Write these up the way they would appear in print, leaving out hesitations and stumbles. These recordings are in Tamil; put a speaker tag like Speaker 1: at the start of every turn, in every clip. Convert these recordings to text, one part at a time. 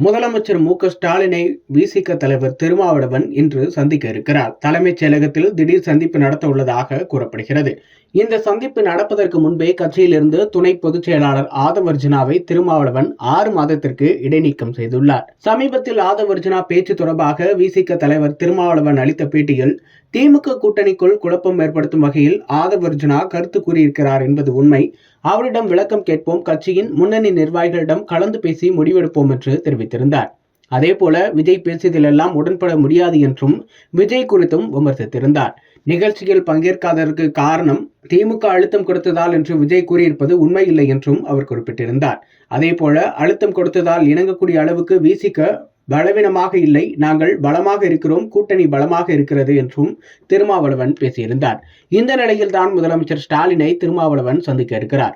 Speaker 1: முதலமைச்சர் மு.க. ஸ்டாலினை வி.சி.க. தலைவர் திருமாவளவன் இன்று சந்திக்க இருக்கிறார். தலைமைச் செயலகத்தில் திடீர் சந்திப்பு நடத்த உள்ளதாக கூறப்படுகிறது. இந்த சந்திப்பு நடப்பதற்கு முன்பே கட்சியிலிருந்து துணை பொதுச் செயலாளர் ஆதவ்-அர்ஜுனாவை திருமாவளவன் 6 மாதத்திற்கு இடைநீக்கம் செய்துள்ளார். சமீபத்தில் ஆதவ்-அர்ஜுனா பேச்சு தொடர்பாக வி.சி.க. தலைவர் திருமாவளவன் அளித்த பேட்டியில் திமுக கூட்டணிக்குள் குழப்பம் ஏற்படுத்தும் வகையில் ஆதவ்-அர்ஜுனா கருத்து கூறியிருக்கிறார் என்பது உண்மை. அவரிடம் விளக்கம் கேட்போம், கட்சியின் முன்னணி நிர்வாகிகளிடம் கலந்து பேசி முடிவெடுப்போம் என்று தெரிவித்திருந்தார். அதேபோல விஜய் பேசியதிலெல்லாம் உடன்பட முடியாது என்றும் விஜய் குறித்தும் விமர்சித்திருந்தார். நிகழ்ச்சியில் பங்கேற்காததற்கு காரணம் திமுக அழுத்தம் கொடுத்ததால் என்று விஜய் கூறியிருப்பது உண்மையில்லை என்றும் அவர் குறிப்பிட்டிருந்தார். அதேபோல அழுத்தம் கொடுத்ததால் இணங்கக்கூடிய அளவுக்கு வி.சி.க. பலவீனமாக இல்லை, நாங்கள் பலமாக இருக்கிறோம், கூட்டணி பலமாக இருக்கிறது என்றும் திருமாவளவன் பேசியிருந்தார். இந்த நிலையில்தான் முதலமைச்சர் ஸ்டாலினை திருமாவளவன் சந்திக்க இருக்கிறார்.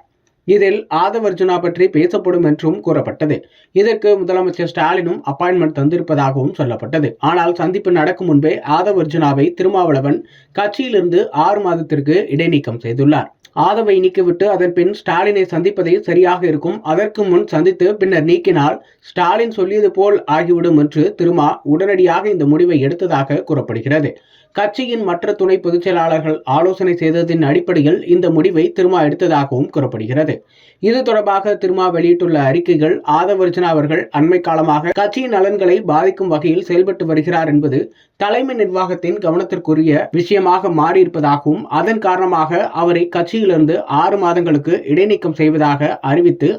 Speaker 1: இதில் ஆதவ்-அர்ஜுனா பற்றி பேசப்படும் என்றும் கூறப்பட்டது. இதற்கு முதலமைச்சர் ஸ்டாலினும் அப்பாயின்மெண்ட் தந்திருப்பதாகவும் சொல்லப்பட்டது. ஆனால் சந்திப்பு நடக்கும் முன்பே ஆதவ்-அர்ஜுனாவை திருமாவளவன் கட்சியிலிருந்து 6 மாதத்திற்கு இடைநீக்கம் செய்துள்ளார். ஆதவை நீக்கிவிட்டு அதன் பின் ஸ்டாலினை சந்திப்பதே சரியாக இருக்கும். அதற்கு முன் சந்தித்து பின்னர் நீக்கினால் ஸ்டாலின் சொல்லியது போல் ஆகிவிடும் என்று திருமா உடனடியாக இந்த முடிவை எடுத்ததாக கூறப்படுகிறது. கட்சியின் மற்ற துணை பொதுச் செயலாளர்கள் ஆலோசனை செய்ததின் அடிப்படையில் இந்த முடிவை திருமா எடுத்ததாகவும் கூறப்படுகிறது. இது தொடர்பாக திருமா வெளியிட்டுள்ள அறிக்கைகள், ஆதவ்-அர்ஜுனா அவர்கள் அண்மை காலமாக கட்சியின் நலன்களை பாதிக்கும் வகையில் செயல்பட்டு வருகிறார் என்பது தலைமை நிர்வாகத்தின் கவனத்திற்குரிய விஷயமாக மாறியிருப்பதாகவும் அதன் காரணமாக அவரை கட்சியிலிருந்து 6 மாதங்களுக்கு இடைநீக்கம் செய்வதாக அறிவிப்பு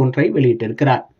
Speaker 1: ஒன்றை வெளியிட்டிருக்கிறார்.